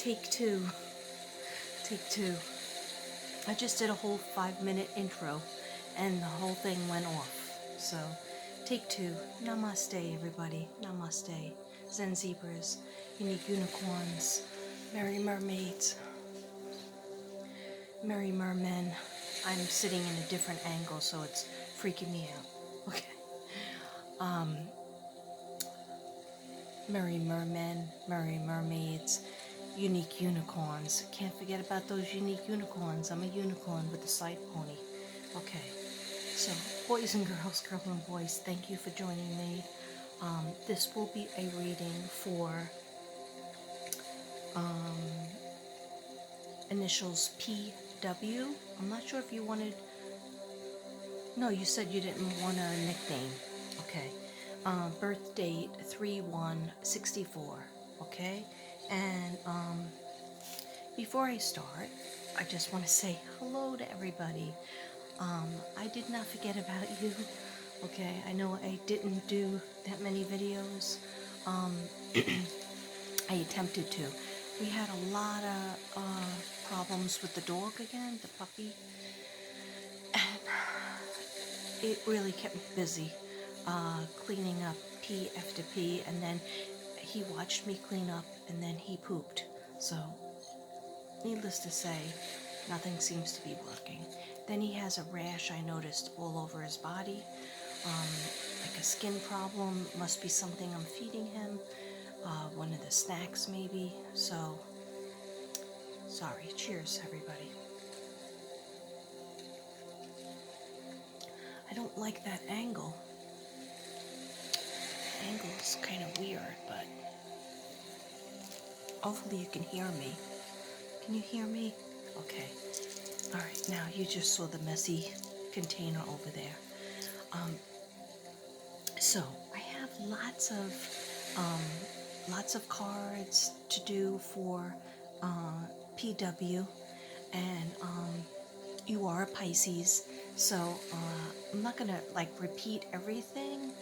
Take two. Take two. I just did a whole 5-minute intro and the whole thing went off. So, take two. Namaste, everybody. Namaste. Zen zebras, unique unicorns, merry mermaids, merry mermen. I'm sitting in a different angle, so it's freaking me out. Okay. Merry mermen, merry mermaids, unique unicorns. Can't forget about those unique unicorns. I'm a unicorn with a side pony. Okay. So, boys and girls, girls and boys, thank you for joining me. This will be a reading for initials PW. I'm not sure if you wanted... No, you said you didn't want a nickname. Okay. Birth date 3/1/64. Okay. And before I start, I just want to say hello to everybody. I did not forget about you. Okay. I know I didn't do that many videos. I attempted to. We had a lot of problems with the dog again, the puppy, and it really kept me busy cleaning up pee after pee, and then he watched me clean up, and then he pooped. So, needless to say, nothing seems to be working. Then he has a rash, I noticed, all over his body, like a skin problem. Must be something I'm feeding him. One of the snacks maybe. So, sorry. Cheers, everybody. I don't like that angle. The angle is kind of weird, but hopefully you can hear me. Can you hear me? Okay. Alright, now you just saw the messy container over there. So, I have lots of cards to do for PW, and you are a Pisces, so I'm not gonna like repeat everything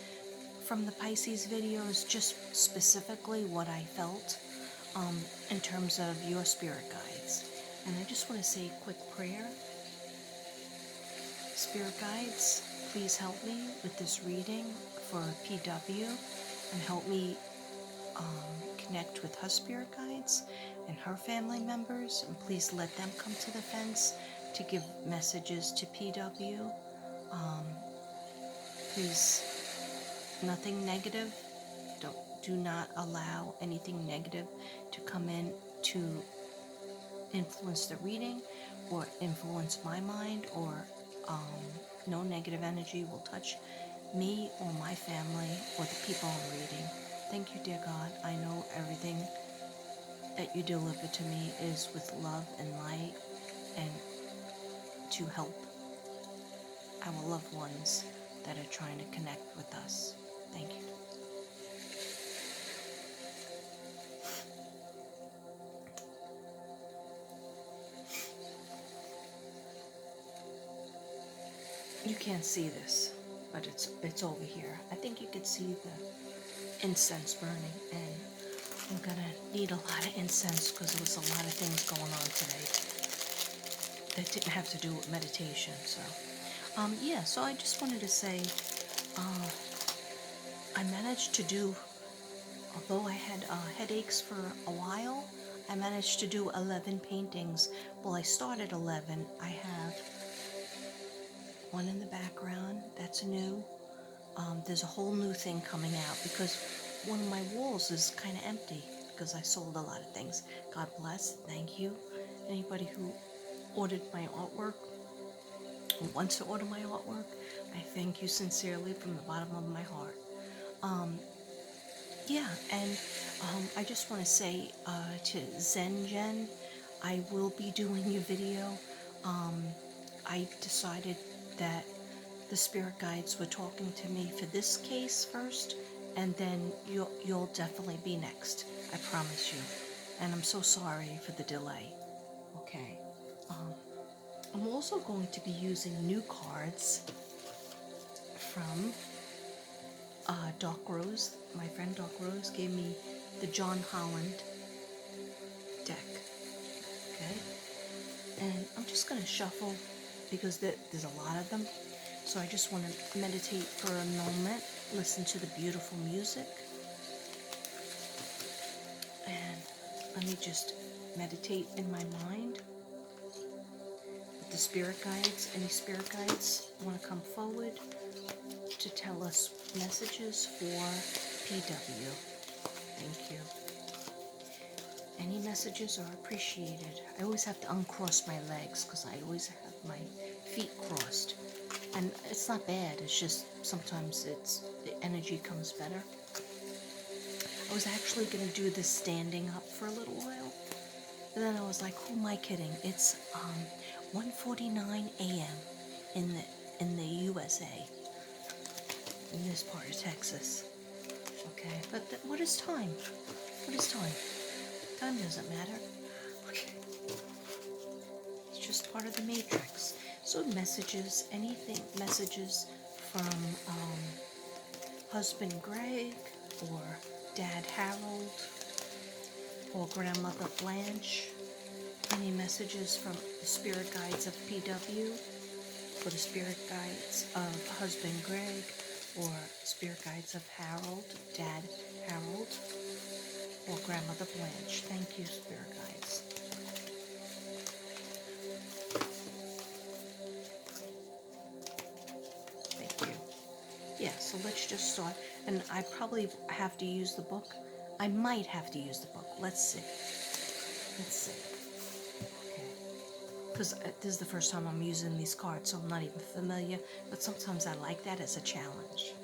from the Pisces videos, just specifically what I felt in terms of your spirit guides. And I just want to say a quick prayer. Spirit guides, please help me with this reading for PW and help me connect with her spirit guides and her family members, and please let them come to the fence to give messages to PW. Please, nothing negative. Do not allow anything negative to come in to influence the reading or influence my mind, or no negative energy will touch me or my family or the people I'm reading. Thank you, dear God. I know everything that you deliver to me is with love and light, and to help our loved ones that are trying to connect with us. Thank you. You can't see this, but it's over here. I think you could see the incense burning, and I'm gonna need a lot of incense because there was a lot of things going on today that didn't have to do with meditation. So, yeah. So I just wanted to say, I managed to do, although I had headaches for a while, I managed to do 11 paintings. Well, I started 11. I have one in the background, that's new. There's a whole new thing coming out because one of my walls is kind of empty because I sold a lot of things. God bless. Thank you. Anybody who ordered my artwork, who wants to order my artwork, I thank you sincerely from the bottom of my heart. Yeah, and I just want to say to Zen Jen, I will be doing your video. I decided that the spirit guides were talking to me for this case first, and then you'll definitely be next. I promise you. And I'm so sorry for the delay. Okay. I'm also going to be using new cards from Doc Rose. My friend Doc Rose gave me the John Holland deck. just going to shuffle because there's a lot of them. So I just want to meditate for a moment, listen to the beautiful music. And let me just meditate in my mind with the spirit guides. Any spirit guides want to come forward to tell us messages for PW? Thank you. Any messages are appreciated. I always have to uncross my legs because I always have my feet crossed. And it's not bad, it's just sometimes the energy comes better. I was actually going to do this standing up for a little while. But then I was like, who am I kidding? It's 1:49 a.m. in the USA, in this part of Texas. Okay, but what is time? What is time? Time doesn't matter. Okay. It's just part of the matrix. So messages, messages from husband Greg, or Dad Harold, or Grandmother Blanche. Any messages from the spirit guides of PW, or the spirit guides of husband Greg, or spirit guides of Harold, Dad Harold, or Grandmother Blanche. Thank you, spirit guides. Thank you. Yeah, so let's just start. And I probably have to use the book. I might have to use the book. Let's see. Let's see. Okay. Because this is the first time I'm using these cards, so I'm not even familiar. But sometimes I like that as a challenge.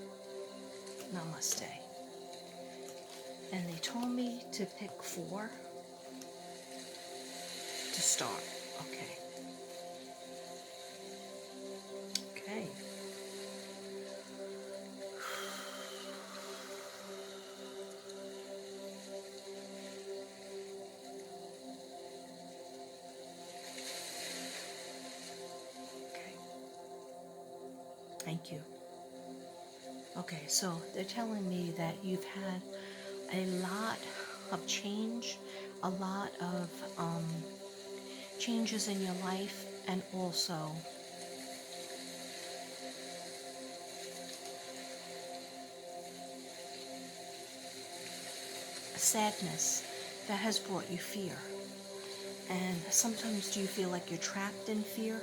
Namaste. And they told me to pick 4 to start. Okay. Okay. Okay. Thank you. Okay, so they're telling me that you've had a lot of change, a lot of changes in your life, and also sadness that has brought you fear. And sometimes do you feel like you're trapped in fear?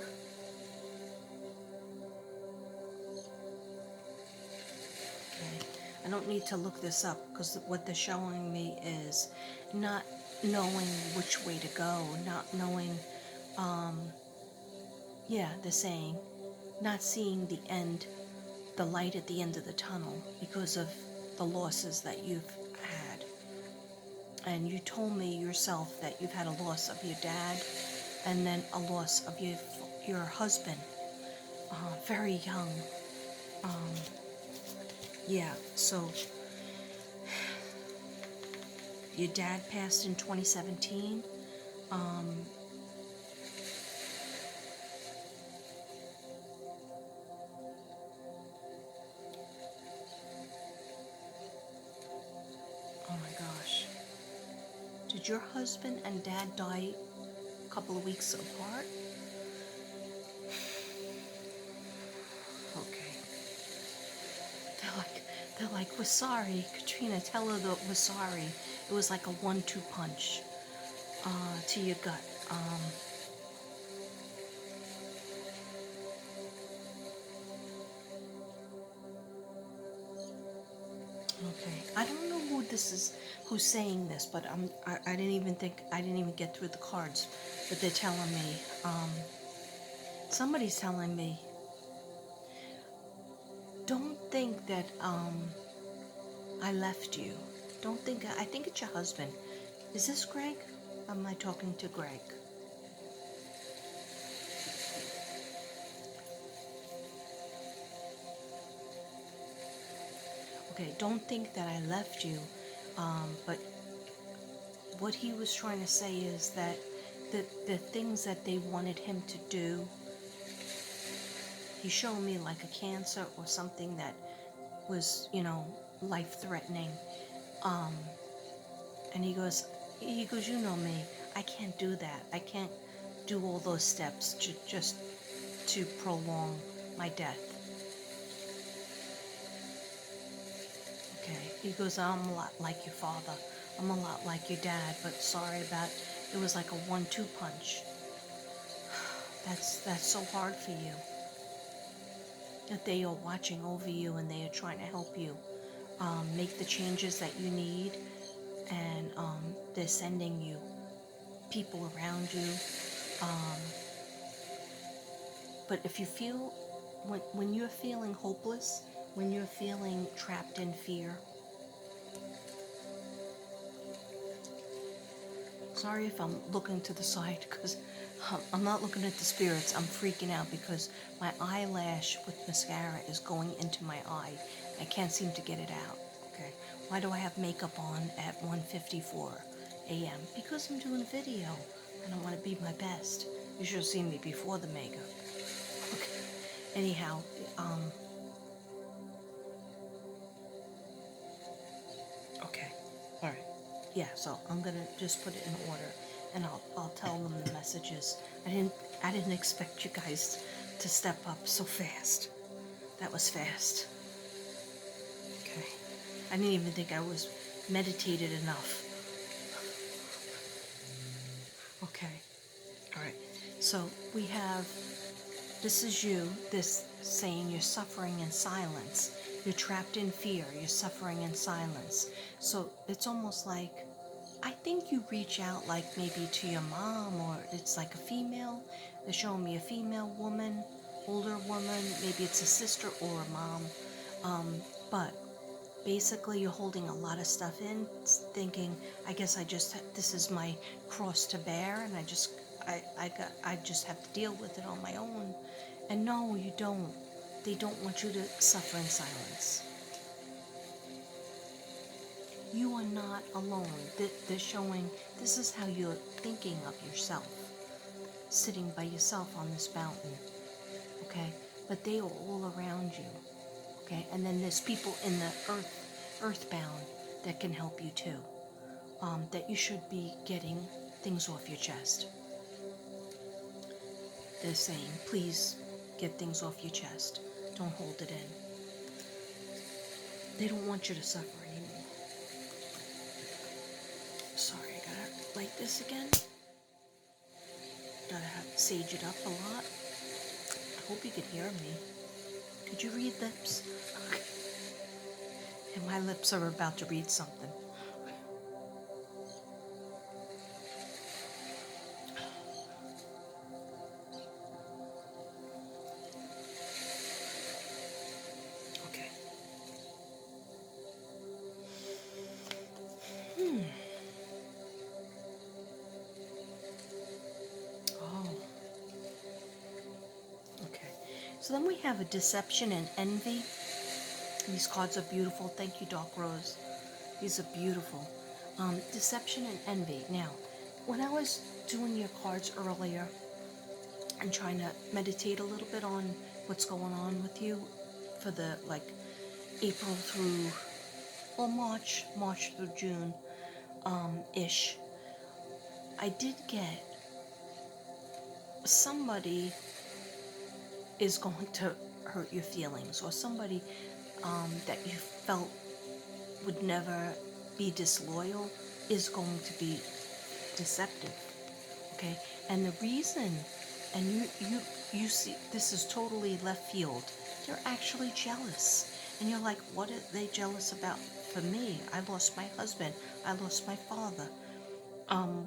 Okay. I don't need to look this up because what they're showing me is not knowing which way to go, not knowing, they're saying not seeing the end, the light at the end of the tunnel because of the losses that you've had. And you told me yourself that you've had a loss of your dad and then a loss of your husband, very young. So your dad passed in 2017. Oh my gosh. Did your husband and dad die a couple of weeks apart? Okay. They're like, we're sorry. Katrina, tell her that we're sorry. It was like a 1-2 punch to your gut. Okay. I don't know who this is, who's saying this, but I didn't even get through the cards. But they're telling me, somebody's telling me, don't think that I left you. Don't think, I think it's your husband. Is this Greg? Am I talking to Greg? Okay, don't think that I left you, but what he was trying to say is that the things that they wanted him to do, he showed me like a cancer or something that was, life-threatening. And he goes, you know me, I can't do that. I can't do all those steps just to prolong my death. Okay, he goes, I'm a lot like your father. I'm a lot like your dad, but sorry about, it was like a 1-2 punch. That's so hard for you. That they are watching over you and they are trying to help you make the changes that you need, and they're sending you people around you. But if you feel, when you're feeling hopeless, when you're feeling trapped in fear, sorry if I'm looking to the side because I'm not looking at the spirits. I'm freaking out because my eyelash with mascara is going into my eye. I can't seem to get it out. Okay. Why do I have makeup on at 1:54 a.m.? Because I'm doing a video and I want to be my best. You should have seen me before the makeup. Okay. Anyhow, okay. All right. Yeah, so I'm gonna just put it in order, and I'll tell them the messages. I didn't expect you guys to step up so fast. That was fast. Okay. I didn't even think I was meditated enough. Okay. All right. So we have, this is you, this saying you're suffering in silence. You're trapped in fear. You're suffering in silence. So it's almost like, I think you reach out like maybe to your mom, or it's like a female. They're showing me a female woman, older woman. Maybe it's a sister or a mom. But basically you're holding a lot of stuff in, thinking, I guess this is my cross to bear, and I just have to deal with it on my own. And no, you don't. They don't want you to suffer in silence. You are not alone. They're showing, this is how you're thinking of yourself, sitting by yourself on this mountain, okay? But they are all around you, okay? And then there's people in the earthbound that can help you too, that you should be getting things off your chest. They're saying, please get things off your chest. Don't hold it in. They don't want you to suffer anymore. Sorry, I gotta light this again. Gotta sage it up a lot. I hope you can hear me. Could you read lips? Okay. And my lips are about to read something. Okay. Oh. Okay. So then we have a deception and envy. These cards are beautiful. Thank you, Dark Rose. These are beautiful. Deception and envy. Now, when I was doing your cards earlier and trying to meditate a little bit on what's going on with you for the April through, well, March through June, ish, I did get somebody is going to hurt your feelings, or somebody that you felt would never be disloyal is going to be deceptive. Okay, and the reason, and you see, this is totally left field. They're actually jealous, and you're like, what are they jealous about? For me, I lost my husband. I lost my father.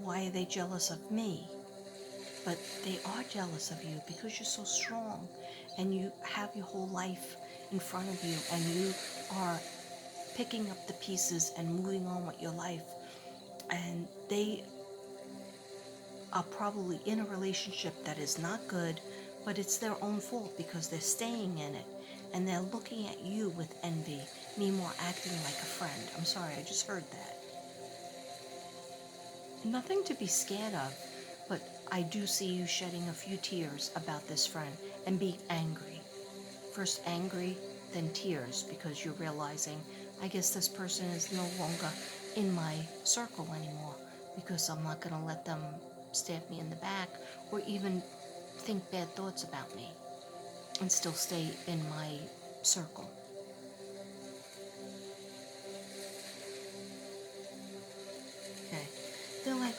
Why are they jealous of me? But they are jealous of you because you're so strong, and you have your whole life in front of you, and you are picking up the pieces and moving on with your life. And they are probably in a relationship that is not good, but it's their own fault because they're staying in it, and they're looking at you with envy, meanwhile acting like a friend. I'm sorry, I just heard that. Nothing to be scared of, but I do see you shedding a few tears about this friend and being angry. First angry, then tears, because you're realizing, I guess this person is no longer in my circle anymore, because I'm not going to let them stab me in the back or even think bad thoughts about me and still stay in my circle. Okay. They're like,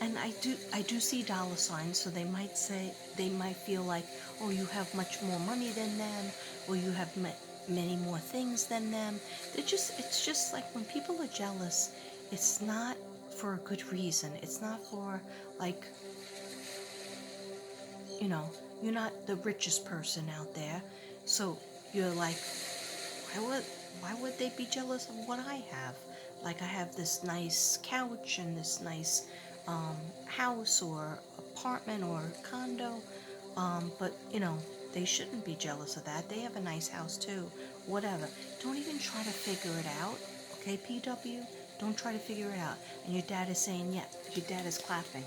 and I do see dollar signs, so they might say, they might feel like, oh, you have much more money than them, or you have many more things than them. It's just like when people are jealous, it's not for a good reason. It's not for, like, you know, you're not the richest person out there, so you're like, why would why would they be jealous of what I have? Like, I have this nice couch and this nice house or apartment or condo, but they shouldn't be jealous of that. They have a nice house too. Whatever. Don't even try to figure it out, okay, PW? Don't try to figure it out. And your dad is saying, yeah, your dad is clapping.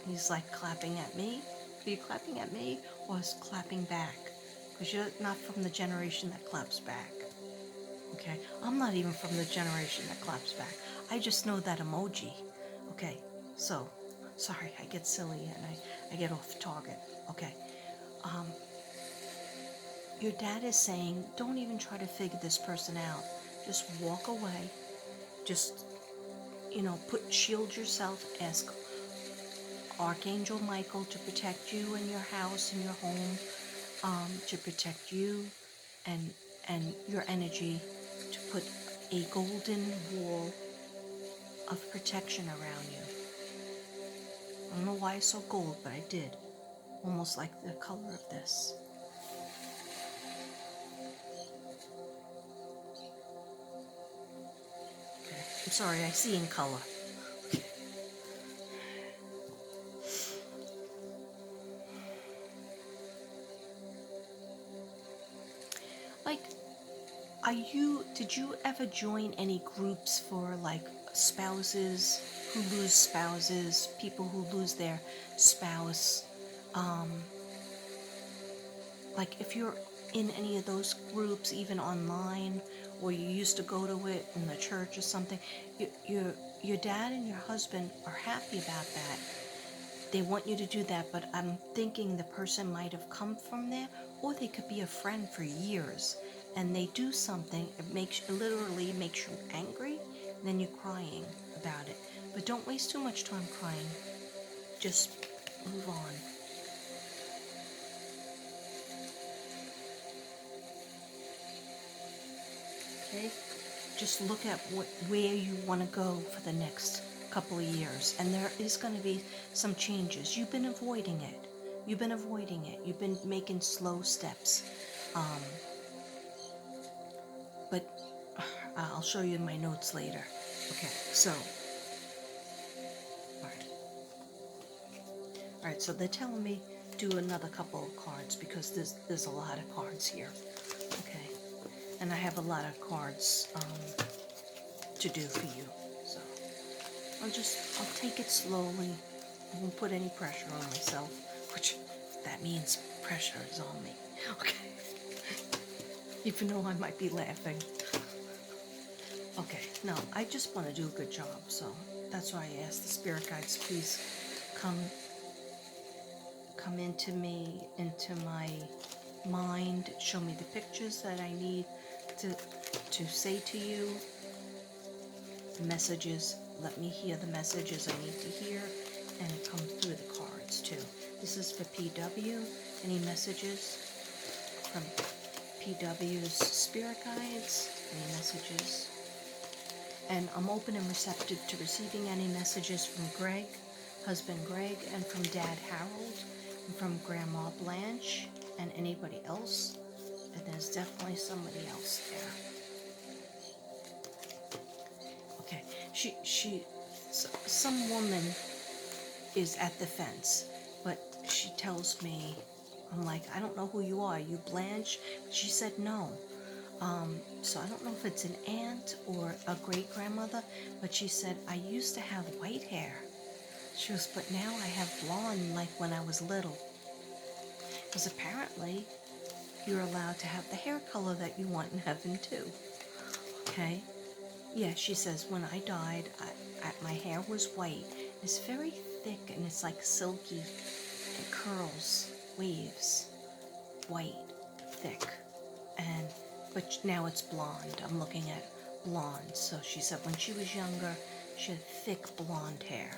He's like clapping at me. Are you clapping at me or is clapping back? Because you're not from the generation that claps back. Okay? I'm not even from the generation that claps back. I just know that emoji. Okay? So, sorry, I get silly and I get off target. Okay. Um, your dad is saying, don't even try to figure this person out. Just walk away. Just, shield yourself. Ask Archangel Michael to protect you and your house and your home, to protect you and your energy, to put a golden wall of protection around you. I don't know why I saw gold, but I did. Almost like the color of this. Okay. I'm sorry, I see in color. Like, did you ever join any groups for, like, spouses who lose spouses, people who lose their spouse? Like, if you're in any of those groups, even online, or you used to go to it in the church or something, your dad and your husband are happy about that. They want you to do that, but I'm thinking the person might have come from there, or they could be a friend for years, and they do something, it literally makes you angry, and then you're crying about it. But don't waste too much time crying. Just move on. Okay? Just look at where you want to go for the next couple of years, and there is going to be some changes. You've been avoiding it. You've been making slow steps. Um, but I'll show you my notes later. Okay, so, all right. So they're telling me do another couple of cards because there's a lot of cards here. Okay, and I have a lot of cards to do for you. So I'll take it slowly. I won't put any pressure on myself, which that means pressure is on me. Okay. Even though I might be laughing. Okay, no, I just want to do a good job, so that's why I asked the spirit guides, please come into me, into my mind, show me the pictures that I need to say to you, the messages, let me hear the messages I need to hear, and it comes through the cards too. This is for PW. Any messages from PW's spirit guides? Any messages? And I'm open and receptive to receiving any messages from Greg, husband Greg, and from Dad Harold, and from Grandma Blanche, and anybody else. And there's definitely somebody else there. Okay, some woman is at the fence, but she tells me, I'm like, I don't know who you are. You Blanche? She said no. So I don't know if it's an aunt or a great grandmother, but she said, I used to have white hair. She goes, but now I have blonde like when I was little. Because apparently you're allowed to have the hair color that you want in heaven too. Okay? Yeah, she says, when I died, my hair was white, It's very thick and it's like silky. It curls, waves, white, thick. And but now it's blonde. I'm looking at blonde. So she said when she was younger, she had thick blonde hair.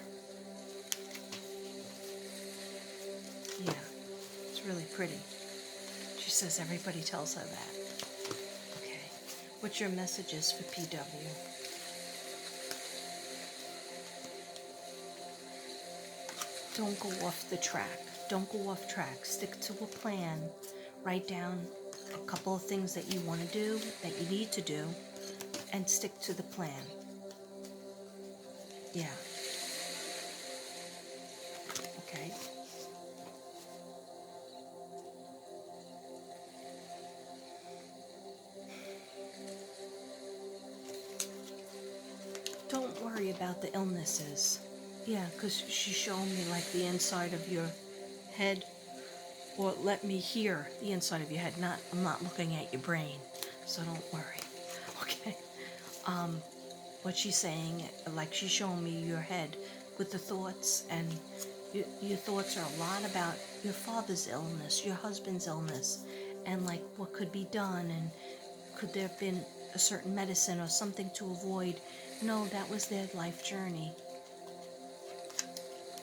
Yeah, it's really pretty. She says everybody tells her that. Okay. What's your messages for PW? Don't go off the track. Don't go off track. Stick to a plan. Write down a couple of things that you want to do, that you need to do, and stick to the plan. Yeah. Okay. Don't worry about the illnesses. Yeah, because she's showing me like the inside of your head, or let me hear the inside of your head. I'm not looking at your brain, so don't worry. Okay. What she's saying, like she's showing me your head with the thoughts, and your thoughts are a lot about your father's illness, your husband's illness, and like what could be done, and could there have been a certain medicine or something to avoid. No, that was their life journey.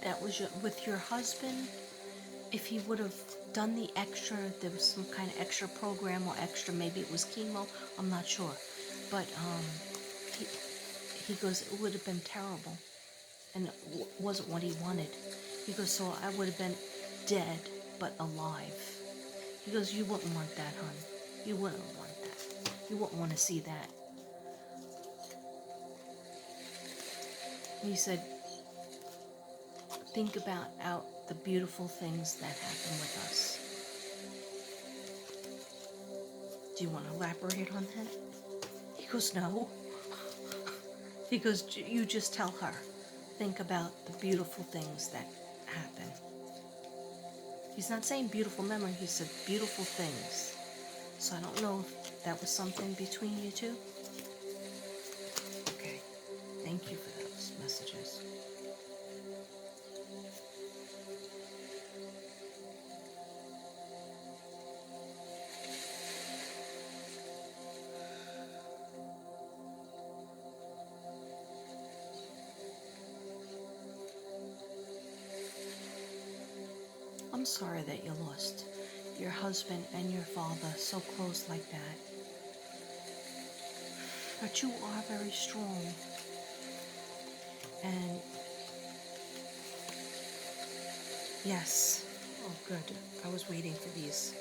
That was with your husband. If he would have done the extra, there was some kind of extra program or extra, maybe it was chemo, I'm not sure. But he, he goes, it would have been terrible, and it wasn't what he wanted. He goes, so I would have been dead but alive. He goes, you wouldn't want that, hon. You wouldn't want that. You wouldn't want to see that. And he said, think about out the beautiful things that happen with us. Do you want to elaborate on that? He goes, no. He goes, you just tell her. Think about the beautiful things that happen. He's not saying beautiful memory, he said beautiful things. So I don't know if that was something between you two. Okay. Thank you for those messages. I'm sorry that you lost your husband and your father so close like that. But you are very strong. And yes. Oh, good. I was waiting for these.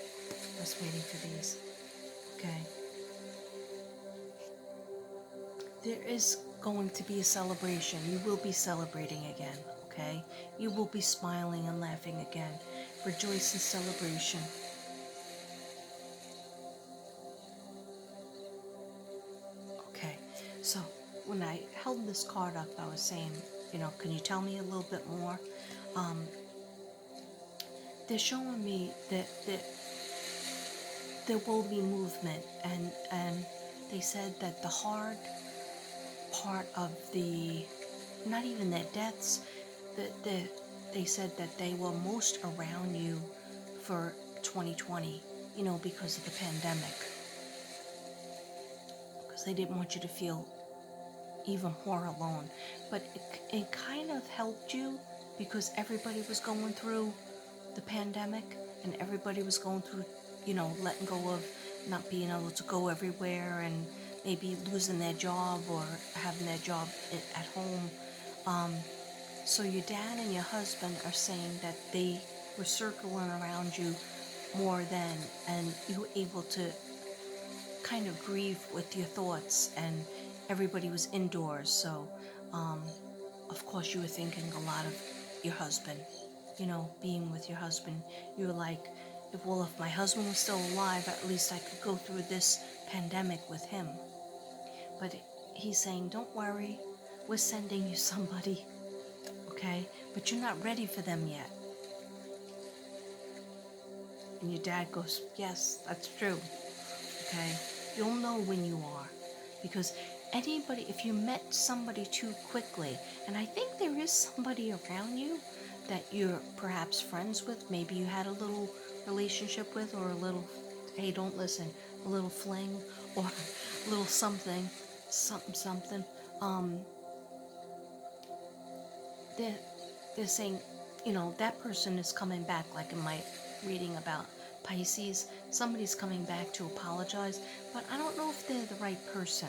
Okay. There is going to be a celebration. You will be celebrating again, okay? You will be smiling and laughing again. Rejoice in celebration. Okay, so when I held this card up, I was saying, can you tell me a little bit more? They're showing me that there will be movement, and they said that the hard part of the, not even their deaths, they said that they were most around you for 2020, because of the pandemic. Because they didn't want you to feel even more alone. But it kind of helped you because everybody was going through the pandemic, and everybody was going through, letting go of not being able to go everywhere, and maybe losing their job or having their job at home. So your dad and your husband are saying that they were circling around you more then, and you were able to kind of grieve with your thoughts, and everybody was indoors. So, of course, you were thinking a lot of your husband, being with your husband. You were like, if my husband was still alive, at least I could go through this pandemic with him. But he's saying, don't worry, we're sending you somebody, okay? But you're not ready for them yet. And your dad goes, yes, that's true, okay? You'll know when you are, because Anybody, if you met somebody too quickly, and I think there is somebody around you that you're perhaps friends with, maybe you had a little relationship with, or a little, hey, don't listen, a little fling, or a little something, something. Um, they're, they're saying, that person is coming back, like in my reading about Pisces, somebody's coming back to apologize, but I don't know if they're the right person.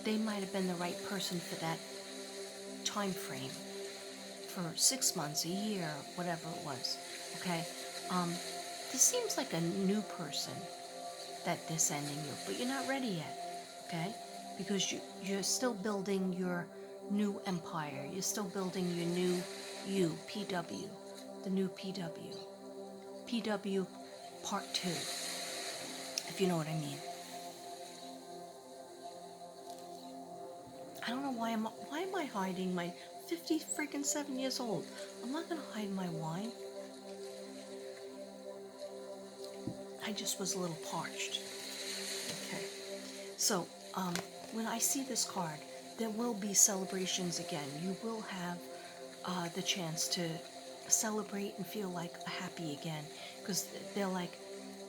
They might have been the right person for that time frame, for 6 months, a year, whatever it was. Okay, um, this seems like a new person that they're sending you, but you're not ready yet. Okay, because you're still building your new empire. You're still building your new you, PW, the new PW, PW Part 2, if you know what I mean. I don't know why am I hiding my 50 freaking 7 years old? I'm not gonna hide my wine. I just was a little parched. Okay. So, when I see this card, there will be celebrations again. You will have the chance to celebrate and feel like happy again, because they're like,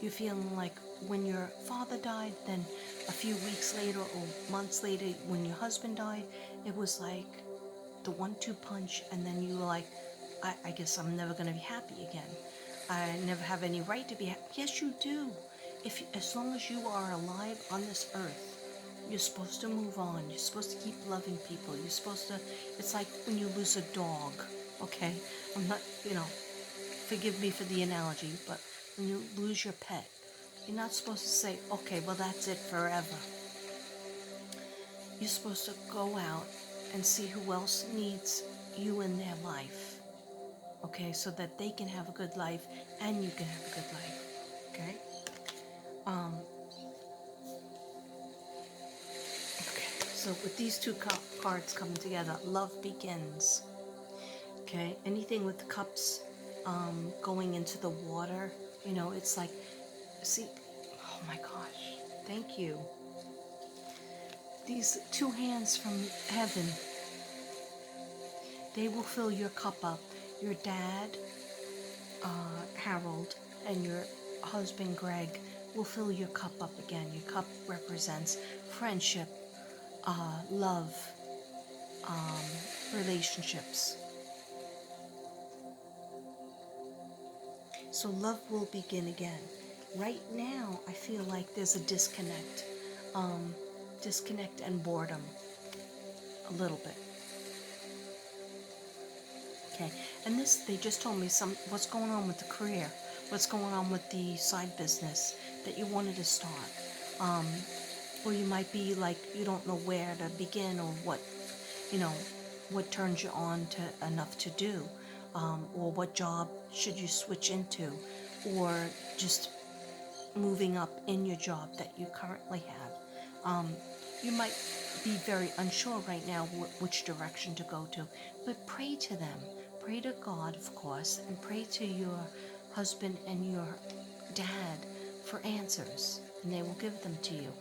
you're feeling like when your father died, then a few weeks later or months later when your husband died, it was like the 1-2 punch, and then you were like, I guess I'm never going to be happy again. I never have any right to be happy. Yes, you do. As long as you are alive on this earth, you're supposed to move on. You're supposed to keep loving people. You're supposed to, it's like when you lose a dog, okay? I'm not, forgive me for the analogy, but when you lose your pet, you're not supposed to say, okay, well, that's it forever. You're supposed to go out and see who else needs you in their life, okay, so that they can have a good life and you can have a good life, okay? Okay, so with these two cards coming together, love begins, okay? Anything with the cups going into the water, it's like, see, oh my gosh, thank you. These two hands from heaven, they will fill your cup up. Your dad, Harold, and your husband, Greg, will fill your cup up again. Your cup represents friendship, love, relationships. So love will begin again. Right now, I feel like there's a disconnect and boredom, a little bit. Okay, and this, they just told me what's going on with the career, what's going on with the side business that you wanted to start. Or you might be like, you don't know where to begin, or what turns you on to enough to do, or what job should you switch into, or just moving up in your job that you currently have. You might be very unsure right now which direction to go to, but pray to them. Pray to God, of course, and pray to your husband and your dad for answers, and they will give them to you.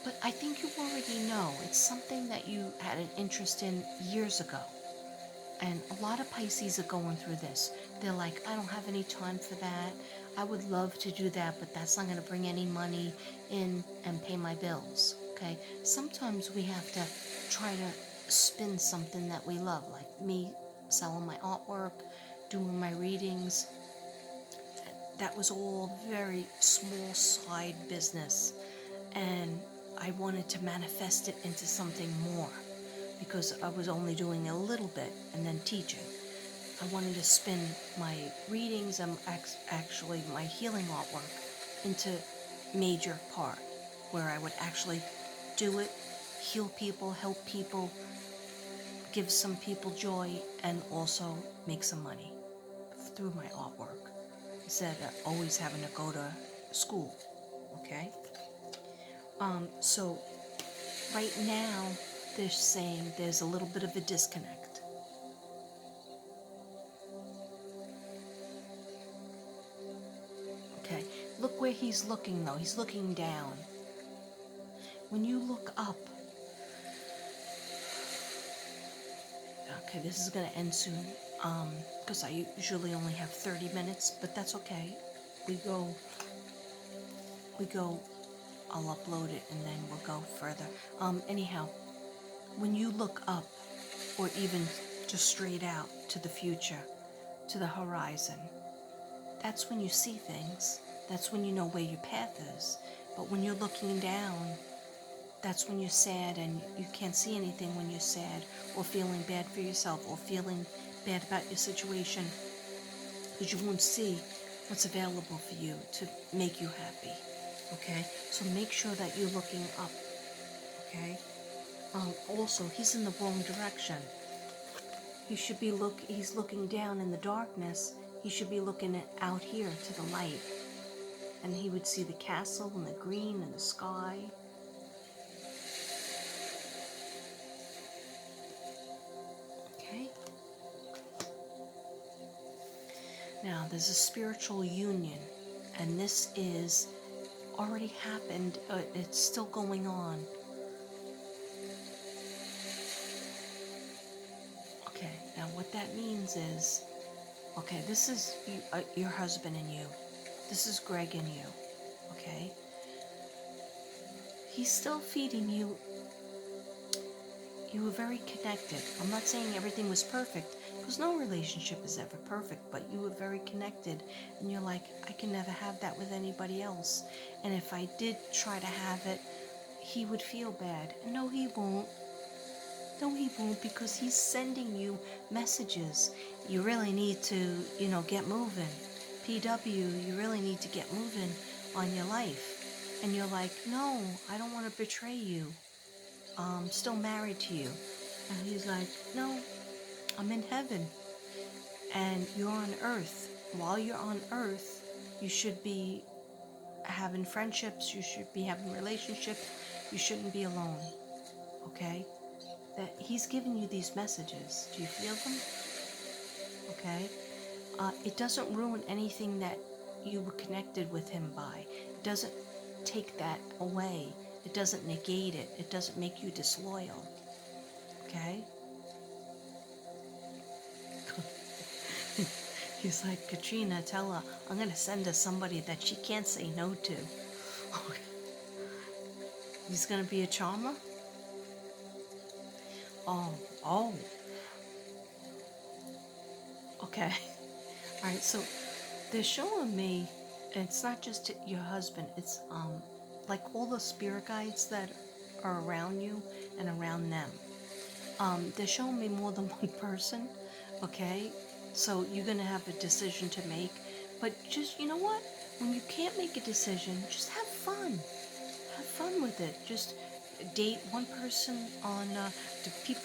But I think you already know. It's something that you had an interest in years ago. And a lot of Pisces are going through this. They're like, I don't have any time for that. I would love to do that, but that's not going to bring any money in and pay my bills. Okay? Sometimes we have to try to spin something that we love, like me selling my artwork, doing my readings. That was all very small side business. And I wanted to manifest it into something more, because I was only doing a little bit and then teaching. I wanted to spin my readings and actually my healing artwork into major part, where I would actually do it, heal people, help people, give some people joy, and also make some money through my artwork, instead of always having to go to school, okay? So right now, they're saying there's a little bit of a disconnect. Okay, look where he's looking though. He's looking down. when you look up, okay, this is gonna end soon, because I usually only have 30 minutes, but that's okay. We go, we go, I'll upload it and then we'll go further. Anyhow, when you look up, or even just straight out to the future, to the horizon, that's when you see things. That's when you know where your path is. But when you're looking down, that's when you're sad and you can't see anything when you're sad or feeling bad for yourself or feeling bad about your situation because you won't see what's available for you to make you happy. Okay? So make sure that you're looking up. Okay? Also, he's in the wrong direction. He's looking down in the darkness. He should be looking out here to the light. And he would see the castle and the green and the sky. Okay? Now, there's a spiritual union, and this is already happened. It's still going on. Okay, now what that means is, okay, this is your husband and you. This is Greg and you. Okay? He's still feeding you. You were very connected. I'm not saying everything was perfect, because no relationship is ever perfect, but you were very connected, and you're like, I can never have that with anybody else. And if I did try to have it, he would feel bad. And no, he won't. No, he won't, because he's sending you messages. You really need to, get moving. PW, you really need to get moving on your life. And you're like, no, I don't want to betray you. I'm still married to you. And he's like, no, I'm in heaven. And you're on earth. While you're on earth, you should be having friendships, you should be having relationships, you shouldn't be alone. Okay? That he's giving you these messages. Do you feel them? Okay? It doesn't ruin anything that you were connected with him by. It doesn't take that away. It doesn't negate it. It doesn't make you disloyal. Okay? He's like, Katrina, tell her I'm going to send her somebody that she can't say no to. He's going to be a charmer? Oh. Okay. All right, so they're showing me, and it's not just your husband, it's like all the spirit guides that are around you and around them. They're showing me more than one person, okay? So you're gonna have a decision to make, but just, you know what? When you can't make a decision, just have fun. Have fun with it. Just date one person on, do people